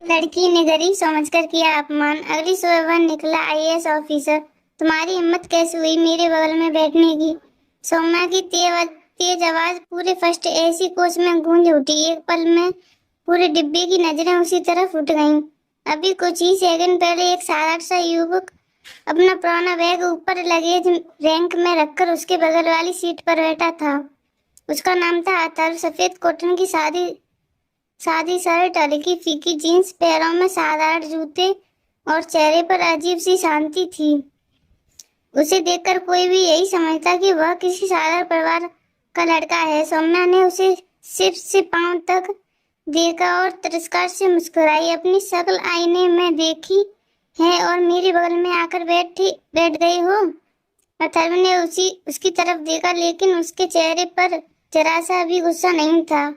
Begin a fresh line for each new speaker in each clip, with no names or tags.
लड़की ने गरीब समझकर किया अपमान। अगली सुबह वह निकला आईएएस ऑफिसर। तुम्हारी हिम्मत कैसे हुई मेरे बगल में बैठने की? सौम्या की तेज आवाज पूरे फर्स्ट एसी कोच में गूंज उठी। एक पल में पूरे डिब्बे की नजरें उसी तरफ उठ गईं। अभी कुछ ही सेकंड पहले एक साधारण सा युवक अपना पुराना बैग ऊपर लगेज रैंक में रखकर उसके बगल वाली सीट पर बैठा था। उसका नाम था अथर्व। सफेद कॉटन की सादी शर्ट, हल्की फीकी जीन्स, पैरों में साधारण जूते और चेहरे पर अजीब सी शांति थी। उसे देखकर कोई भी यही समझता कि वह किसी साधारण परिवार का लड़का है। सौम्या ने उसे सिर से पांव तक देखा और तिरस्कार से मुस्कुराई। अपनी शक्ल आईने में देखी है और मेरे बगल में आकर बैठ गई हो? अथर्व ने उसकी तरफ देखा, लेकिन उसके चेहरे पर जरा सा भी गुस्सा नहीं था।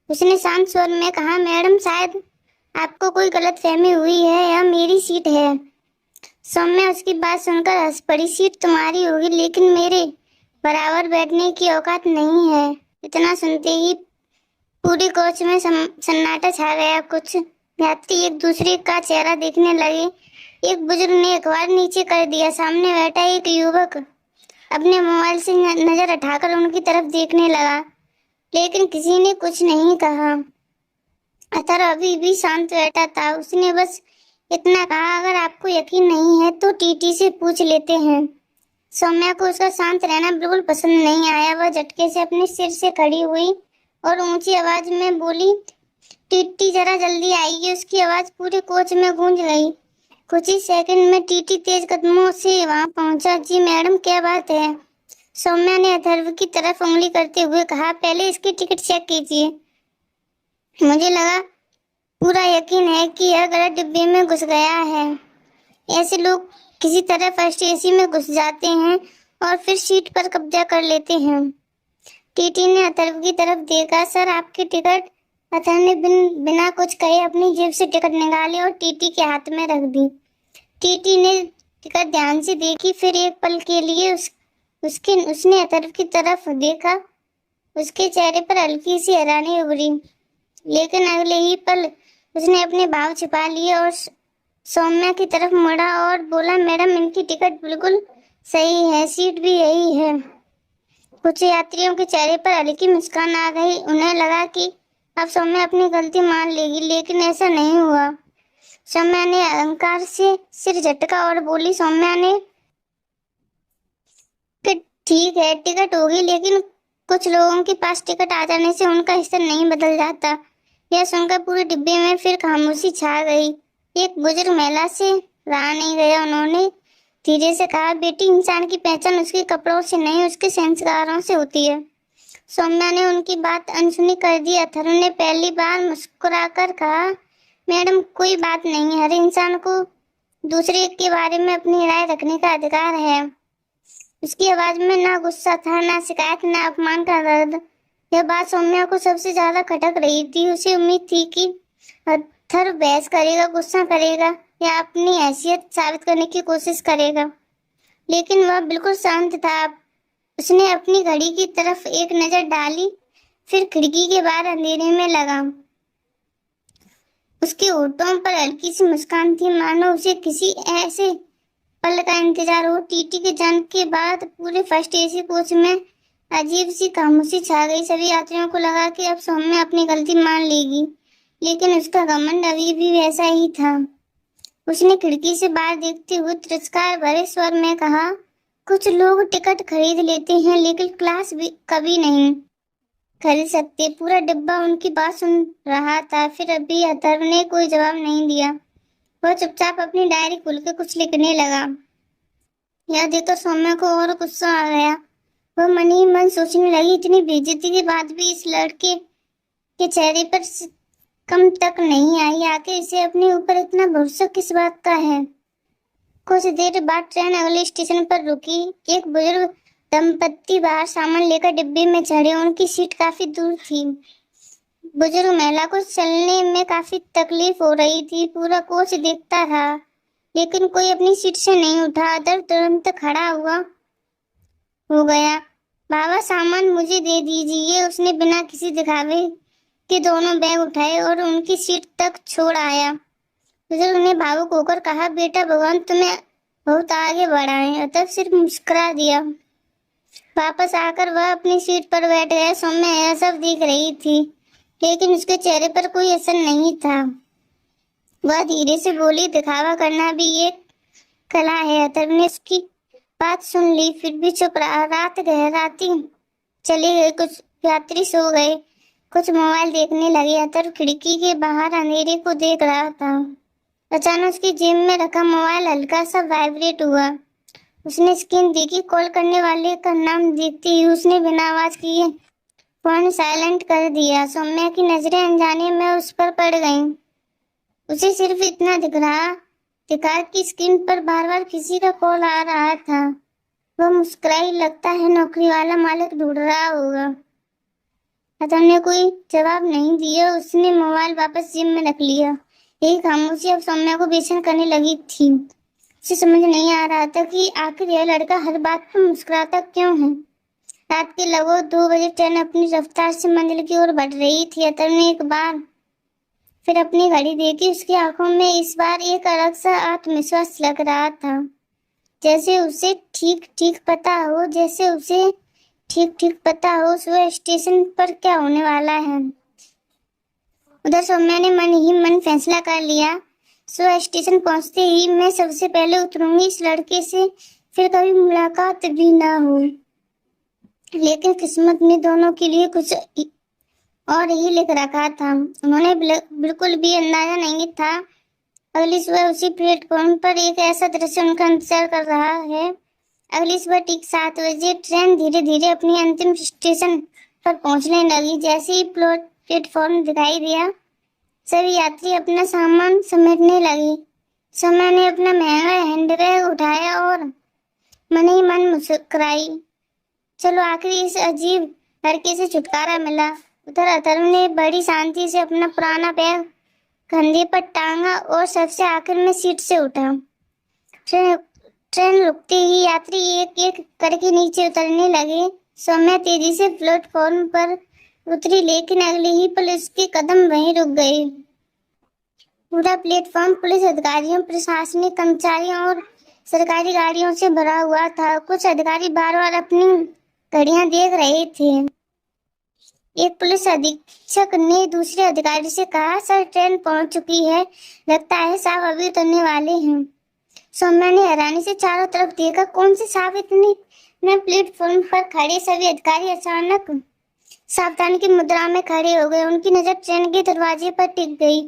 उसने शांत स्वर में कहा, मैडम शायद आपको कोई गलतफहमी हुई है, यह मेरी सीट है। सौम्या उसकी बात सुनकर हंस पड़ी। सीट तुम्हारी होगी, लेकिन मेरे बराबर बैठने की औकात नहीं है। इतना सुनते ही पूरे कोच में सन्नाटा छा गया। कुछ यात्री एक दूसरे का चेहरा देखने लगे। एक बुजुर्ग ने अखबार नीचे कर दिया। सामने बैठा एक युवक अपने मोबाइल से नजर उठाकर उनकी तरफ देखने लगा, लेकिन किसी ने कुछ नहीं कहा। अथर्व अभी भी शांत बैठा था। उसने बस इतना कहा, अगर आपको यकीन नहीं है तो टीटी से पूछ लेते हैं। सौम्या को उसका शांत रहना बिल्कुल पसंद नहीं आया। वह झटके से अपने सिर से खड़ी हुई और ऊंची आवाज में बोली, टीटी जरा जल्दी आइए। उसकी आवाज पूरे कोच में गूंज गई। कुछ ही सेकंड में टीटी तेज कदमों से वहां पहुंचा। जी मैडम, क्या बात है? सौम्या ने अथर्व की तरफ उंगली करते हुए कहा, पहले इसकी टिकट चेक कीजिए। मुझे लगा पूरा यकीन है कि यह गलत डिब्बे में घुस गया है। ऐसे लोग किसी तरह फर्स्ट एसी में घुस जाते हैं और फिर सीट पर कब्जा कर लेते हैं। टीटी ने अथर्व की तरफ देखा। सर, आपकी टिकट। अथर्व ने बिना कुछ कहे अपनी जेब से टिकट निकाली और टीटी के हाथ में रख दी। टीटी ने टिकट ध्यान से देखी, फिर एक पल के लिए उसने अथर्व की तरफ देखा। उसके चेहरे पर हल्की सी हैरानी उभरी, लेकिन अगले ही पल उसने अपने भाव छिपा लिए और सौम्या की तरफ मुड़ा और बोला, मैडम इनकी टिकट बिल्कुल सही है, सीट भी यही है। कुछ यात्रियों के चेहरे पर हल्की मुस्कान आ गई। उन्हें लगा कि अब सौम्या अपनी गलती मान लेगी, लेकिन ऐसा नहीं हुआ। सौम्या ने अहंकार से सिर झटका और बोली, सौम्या ने ठीक है, टिकट होगी, लेकिन कुछ लोगों के पास टिकट आ जाने से उनका स्तर नहीं बदल जाता। यह सुनकर पूरे डिब्बे में फिर खामोशी छा गई। एक बुजुर्ग महिला से रहा नहीं गया। उन्होंने धीरे से कहा, बेटी, इंसान की पहचान उसके कपड़ों से नहीं, उसके संस्कारों से होती है। सौम्या ने उनकी बात अनसुनी कर दी। अथर्व ने पहली बार मुस्कुराकर कहा, मैडम कोई बात नहीं, हर इंसान को दूसरे के बारे में अपनी राय रखने का अधिकार है। उसकी आवाज में ना गुस्सा था, ना शिकायत, ना अपमान का दर्द। यह बात सौम्या को सबसे ज्यादा खटक रही थी। उसे उम्मीद थी कि अथर्व बहस करेगा, गुस्सा करेगा या अपनी हैसियत साबित करने की कोशिश करेगा, लेकिन वह बिल्कुल शांत था। उसने अपनी घड़ी की तरफ एक नजर डाली, फिर खिड़की के बाहर अंधेरे में लगा। उसके होठों पर हल्की सी मुस्कान थी, मानो उसे किसी ऐसे पल का इंतजार हो। टीटी के जाने के बाद पूरे फर्स्ट एसी कोच में अजीब सी खामोशी छा गई। सभी यात्रियों को लगा कि अब सौम्या अपनी गलती मान लेगी, लेकिन उसका घमंड अभी भी वैसा ही था। उसने खिड़की से बाहर देखते हुए तिरस्कार भरे स्वर में कहा, कुछ लोग टिकट खरीद लेते हैं, लेकिन क्लास भी कभी नहीं खरीद सकते। पूरा डिब्बा उनकी बात सुन रहा था। फिर अभी अथर्व ने कोई जवाब नहीं दिया। वह चुपचाप अपनी डायरी खोल के कुछ लिखने लगा। यह देखकर सौम्या को और गुस्सा आ गया। वह मन ही मन सोचने लगी, इतनी बेइज्जती के बाद भी इस लड़के के चेहरे पर कम तक नहीं आई। आखिर इसे अपने ऊपर इतना भरोसा किस बात का है? कुछ देर बाद ट्रेन अगले स्टेशन पर रुकी। एक बुजुर्ग दंपत्ति बाहर सामान लेकर डिब्बे में चढ़े। उनकी सीट काफी दूर थी। बुजुर्ग महिला को चलने में काफी तकलीफ हो रही थी। पूरा कोच देखता था, लेकिन कोई अपनी सीट से नहीं उठा। अदर तुरंत खड़ा हुआ हो गया। बाबा, सामान मुझे दे दीजिए। उसने बिना किसी दिखावे के दोनों बैग उठाए और उनकी सीट तक छोड़ आया। बुजुर्ग ने भावुक होकर कहा, बेटा भगवान तुम्हें बहुत आगे बढ़ाए। अतः सिर्फ मुस्कुरा दिया। वापस आकर वह अपनी सीट पर बैठ गया। सौम्या यह सब देख रही थी, लेकिन उसके चेहरे पर कोई असर नहीं था। वह धीरे से बोली, दिखावा करना भी एक कला है। अतर्व ने उसकी बात सुन ली, फिर भी चुप रहा। रात गहराती चली गई। कुछ यात्री सो गए, कुछ मोबाइल देखने लगे। अतर्व खिड़की के बाहर अंधेरे को देख रहा था। अचानक उसकी जेब में रखा मोबाइल हल्का सा वाइब्रेट हुआ। उसने स्क्रीन देखी। कॉल करने वाले का नाम देखते ही उसने बिना आवाज किए फोन साइलेंट कर दिया। सौम्या की नजरें अनजाने में उस पर पड़ गईं। उसे सिर्फ इतना दिखा कि स्क्रीन पर बार बार किसी का कॉल आ रहा था। वह मुस्कुराई। लगता है नौकरी वाला मालिक ढूंढ रहा होगा। अतः ने कोई जवाब नहीं दिया। उसने मोबाइल वापस जेब में रख लिया। यही खामोशी अब सौम्या को बेचैन करने लगी थी। उसे समझ नहीं आ रहा था कि आखिर यह लड़का हर बात पर मुस्कुराता क्यों है। रात के लगभग 2 बजे ट्रेन अपनी रफ्तार से मंजिल की ओर बढ़ रही थी। अतः ने एक बार फिर अपनी घड़ी देखी। उसकी आंखों में इस बार एक अलग सा आत्मविश्वास लग रहा था, जैसे उसे ठीक ठीक पता हो सुबह स्टेशन पर क्या होने वाला है। उधर सौम्या ने मन ही मन फैसला कर लिया, सुबह स्टेशन पहुंचते ही मैं सबसे पहले उतरूंगी। इस लड़के से फिर कभी मुलाकात भी ना हो। लेकिन किस्मत ने दोनों के लिए कुछ और ही लिख रखा था। उन्होंने बिल्कुल भी अंदाजा नहीं था अगली सुबह उसी प्लेटफॉर्म पर एक ऐसा दृश्य उनका इंतजार कर रहा है। अगली सुबह ठीक 7 बजे ट्रेन धीरे धीरे अपनी अंतिम स्टेशन पर पहुंचने लगी। जैसे ही प्लेटफॉर्म दिखाई दिया, सभी यात्री अपना सामान समेटने लगे। सौम्या ने अपना महंगा हैंडबैग उठाया और मन ही मन मुस्कुराई। चलो आखिर इस अजीब लड़के से छुटकारा मिला। उधर अथर्व ने बड़ी शांति से अपना पुराना बैग कंधे पर टांगा और सबसे आखिर में सीट से उठा। ट्रेन रुकते ही यात्री एक एक करके नीचे उतरने लगे। सौम्या तेजी से प्लेटफॉर्म पर उतरी, लेकिन अगले ही पल उसके कदम वहीं रुक गए। पूरा प्लेटफॉर्म पुलिस अधिकारियों, प्रशासनिक कर्मचारियों और सरकारी गाड़ियों से भरा हुआ था। कुछ अधिकारी बार बार अपनी घड़ियां देख रहे थे। एक पुलिस अधीक्षक ने दूसरे अधिकारी से कहा, सर ट्रेन पहुंच चुकी है, लगता है साहब अभी उतरने वाले हैं। सौम्या ने हैरानी से चारों तरफ देखा। कौन से साहब? इतने प्लेटफॉर्म पर खड़े सभी अधिकारी अचानक सावधानी की मुद्रा में खड़े हो गए। उनकी नजर ट्रेन के दरवाजे पर टिक गई।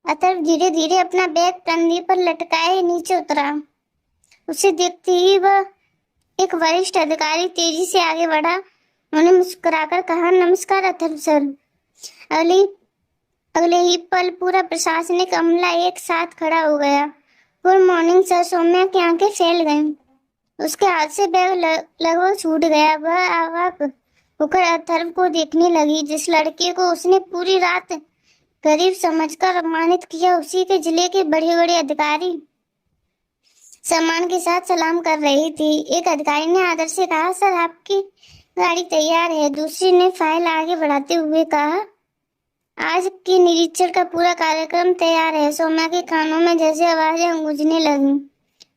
अतर्व धीरे धीरे अपना बैग कंधे पर लटकाए नीचे उतरा। उसे देखते ही वह एक वरिष्ठ अधिकारी तेजी से आगे बढ़ा। उन्होंने मुस्कुराकर कहा, नमस्कार अथर्व सर। अगले ही पल पूरा प्रशासनिक अमला एक साथ खड़ा हो गया। Good morning sir. सौम्या की आंखें फैल गईं। उसके हाथ से बैग लगभग छूट गया। वह अवाक होकर अथर्व को देखने लगी, जिस लड़के को उसने पूरी रात गरीब समझकर अपमानित किया। उसी के जिले के बड़े बड़े अधिकारी सम्मान के साथ सलाम कर रही थी। एक अधिकारी ने आदर से कहा, सर आपकी गाड़ी तैयार है। दूसरी ने फाइल आगे बढ़ाते हुए कहा, आज के निरीक्षण का पूरा कार्यक्रम तैयार है। सौम्या के कानों में जैसे आवाजें गूंजने लगी।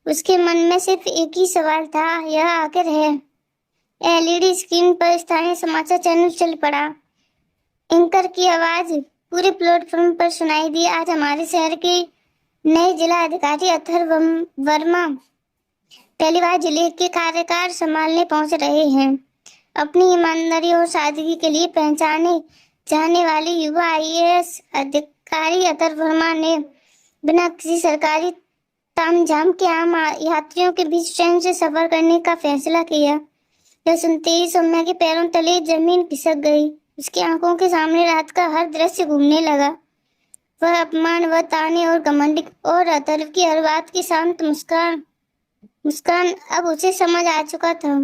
उसके मन में सिर्फ एक ही सवाल था, यह आखिर है। एलईडी स्क्रीन पर स्थानीय समाचार चैनल चल पड़ा। एंकर की आवाज पूरे प्लेटफॉर्म पर सुनाई दी। आज हमारे शहर के नए जिला अधिकारी अथर्व वर्मा पहली बार जिले के कार्यकार संभालने पहुंच रहे हैं। अपनी ईमानदारी और सादगी के लिए पहचाने जाने वाले युवा आईएएस अधिकारी अथर्व वर्मा ने बिना किसी सरकारी तामझाम के आम यात्रियों के बीच ट्रेन से सफर करने का फैसला किया। यह सुनते ही सौम्या के पैरों तले जमीन खिसक गई। उसकी आंखों के सामने रात का हर दृश्य घूमने लगा। वह अपमान, वह ताने और घमंड और अथर्व की हर बात की शांत मुस्कान अब उसे समझ आ चुका था।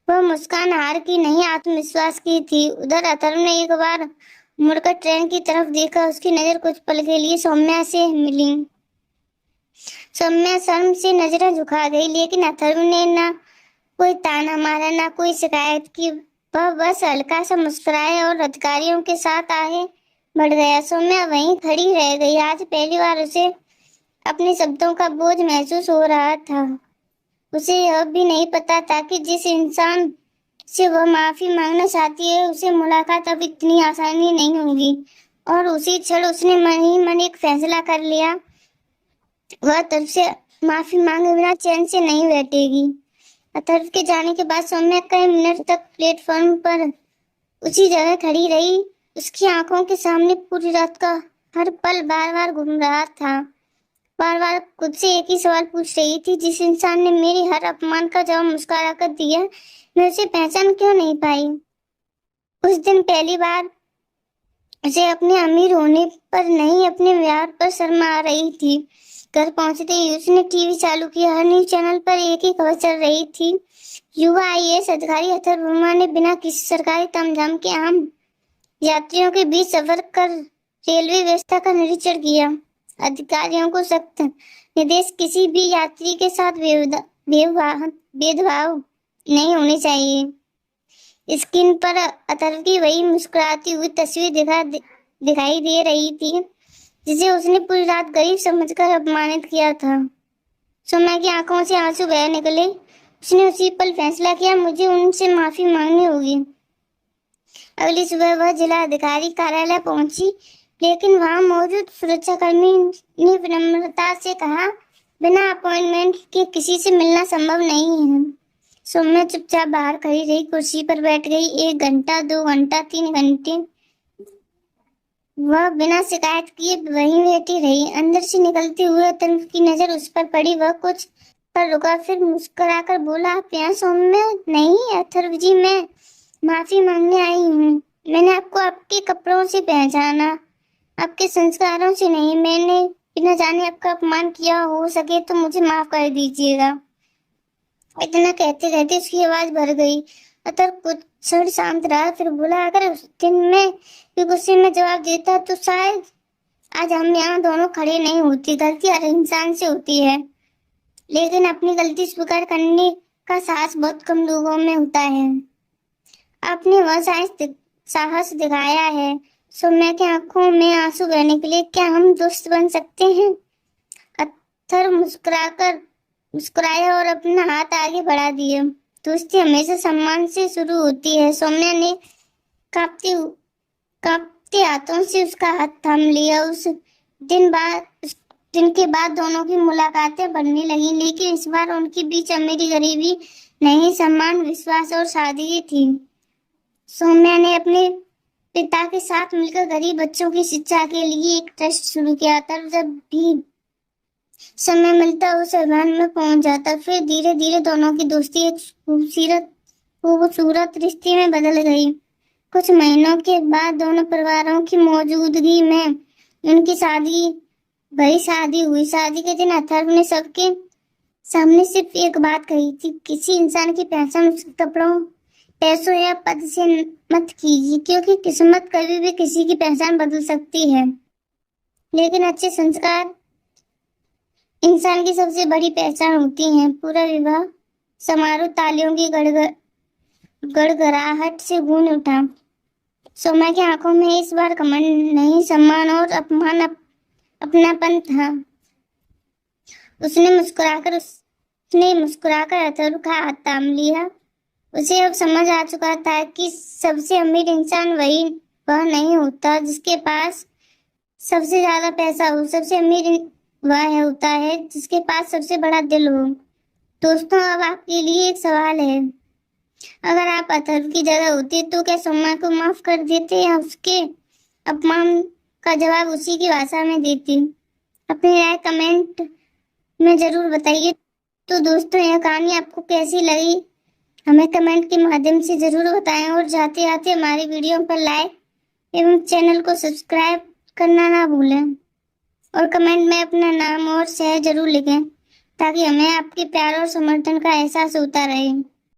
वह मुस्कान हार की नहीं, आत्मविश्वास की थी। उधर अथर्व ने एक बार मुड़कर ट्रेन की तरफ देखा। उसकी नजर कुछ पल के लिए सौम्या से मिली। सौम्या शर्म से नजरें झुका गई, लेकिन अथर्व ने ना कोई ताना मारा, ना कोई शिकायत की। वह बस हल्का सा मुस्कुराया और अधिकारियों के साथ आगे बढ़ गया। सौम्या वहीं खड़ी रह गई। आज पहली बार उसे अपने शब्दों का बोझ महसूस हो रहा था। उसे यह भी नहीं पता था कि जिस इंसान से वह माफी मांगना चाहती है उसे मुलाकात अब इतनी आसानी नहीं होगी। और उसी क्षण उसने मन ही मन एक फैसला कर लिया, वह तरफ से माफी मांगे बिना चैन से नहीं बैठेगी। अथर्व के जाने के बाद सौम्या कई मिनट तक प्लेटफॉर्म पर उसी जगह खड़ी रही। उसकी आंखों के सामने पूरी रात का हर पल बार बार घूम रहा था। बार बार खुद से एक ही सवाल पूछ रही थी, जिस इंसान ने मेरे हर अपमान का जवाब मुस्कुरा कर दिया, मैं उसे पहचान क्यों नहीं पाई। उस दिन पहली बार उसे अपने अमीर होने पर नहीं, अपने व्यवहार पर शर्म आ रही थी। घर पहुंचते ही उसने टीवी चालू किया। हर न्यूज चैनल पर एक ही खबर चल रही थी, युवा आईएएस अधिकारी अथर्व वर्मा ने बिना किसी सरकारी तामझाम के आम यात्रियों के बीच सफर कर रेलवे व्यवस्था का निरीक्षण किया। अधिकारियों को सख्त निर्देश, किसी भी यात्री के साथ भेदभाव नहीं होने चाहिए। स्क्रीन पर अथर्व की वही मुस्कुराती हुई तस्वीर दिखाई दे रही थी, जिसे उसने पूरी रात गरीब समझकर अपमानित किया था। सौम्या की आंखों से आंसू बह निकले। उसने उसी पल फैसला किया, मुझे उनसे माफी मांगनी होगी। अगली सुबह वह जिला अधिकारी कार्यालय पहुंची, लेकिन वहां मौजूद सुरक्षाकर्मी ने विनम्रता से कहा, बिना अपॉइंटमेंट के किसी से मिलना संभव नहीं है। सौम्या चुपचाप बाहर खड़ी रही, कुर्सी पर बैठ गई। 1 घंटा, 2 घंटा, 3 घंटे वह बिना शिकायत किए वहीं बैठी रही। अंदर से निकलते हुए अथर्व की नजर उस पर पड़ी। वह कुछ पर रुका, फिर मुस्कुराकर बोला, आप यहाँ? सौम्या, नहीं अथर्व जी, मैं माफी मांगने आई हूँ। मैंने आपको आपके कपड़ों से पहचाना, आपके संस्कारों से नहीं। मैंने बिना जाने आपका अपमान किया, हो सके तो मुझे माफ कर दीजिएगा। इतना कहते कहते उसकी आवाज भर गई। अथर्व कुछ क्षण शांत रहा, फिर बोला, अगर उस दिन मैं गुस्से में जवाब देता तो शायद आज हम यहाँ दोनों खड़े नहीं होते। गलती हर इंसान से होती है, लेकिन अपनी गलती स्वीकार करने का साहस बहुत कम लोगों में होता है। आपने वह साहस दिखाया है। सौम्या की आंखों में आंसू बहने के लिए, क्या हम दोस्त बन सकते हैं? अथर्व मुस्कुराया और अपना हाथ आगे बढ़ा दिया। दोस्ती हमेशा सम्मान से शुरू होती है। सौम्या ने कांपते हाथों से उसका हाथ थाम लिया। उस दिन के बाद दोनों की मुलाकातें बढ़ने लगी, लेकिन इस बार उनके बीच अमीरी गरीबी नहीं, सम्मान, विश्वास और सादगी थी। सौम्या ने अपने पिता के साथ मिलकर गरीब बच्चों की शिक्षा के लिए एक ट्रस्ट शुरू किया था। जब भी समय मिलता उस अभियान में पहुंच जाता। फिर धीरे धीरे दोनों की दोस्ती एक खूबसूरत रिश्ते में बदल गई। कुछ महीनों के बाद दोनों परिवारों की मौजूदगी में उनकी शादी हुई। शादी के दिन अथर्व ने सबके सामने सिर्फ एक बात कही थी, किसी इंसान की पहचान उसके कपड़ों, पैसों या पद से मत कीजिए, क्योंकि किस्मत कभी भी किसी की पहचान बदल सकती है, लेकिन अच्छे संस्कार इंसान की सबसे बड़ी पहचान होती हैं। पूरा विवाह समारोह तालियों की गड़गड़ाहट से गूंज उठा। सौम्या की आंखों में इस बार घमंड नहीं, सम्मान और अपनापन था। उसने मुस्कुराकर अथर्व का हाथ थाम लिया। उसे अब समझ आ चुका था कि सबसे अमीर इंसान वह नहीं होता जिसके पास सबसे ज्यादा पैसा हो। सबसे अमीर वह होता है जिसके पास सबसे बड़ा दिल हो। दोस्तों, अब आपके लिए एक सवाल है, अगर आप अथर्व की जगह होते तो क्या सौम्या को माफ कर देते या उसके अपमान का जवाब उसी की भाषा में देते? अपनी राय कमेंट में जरूर बताइए। तो दोस्तों, यह कहानी आपको कैसी लगी हमें कमेंट के माध्यम से जरूर बताएं, और जाते जाते हमारी वीडियो पर लाइक एवं चैनल को सब्सक्राइब करना ना भूलें, और कमेंट में अपना नाम और शहर जरूर लिखें, ताकि हमें आपके प्यार और समर्थन का एहसास होता रहे।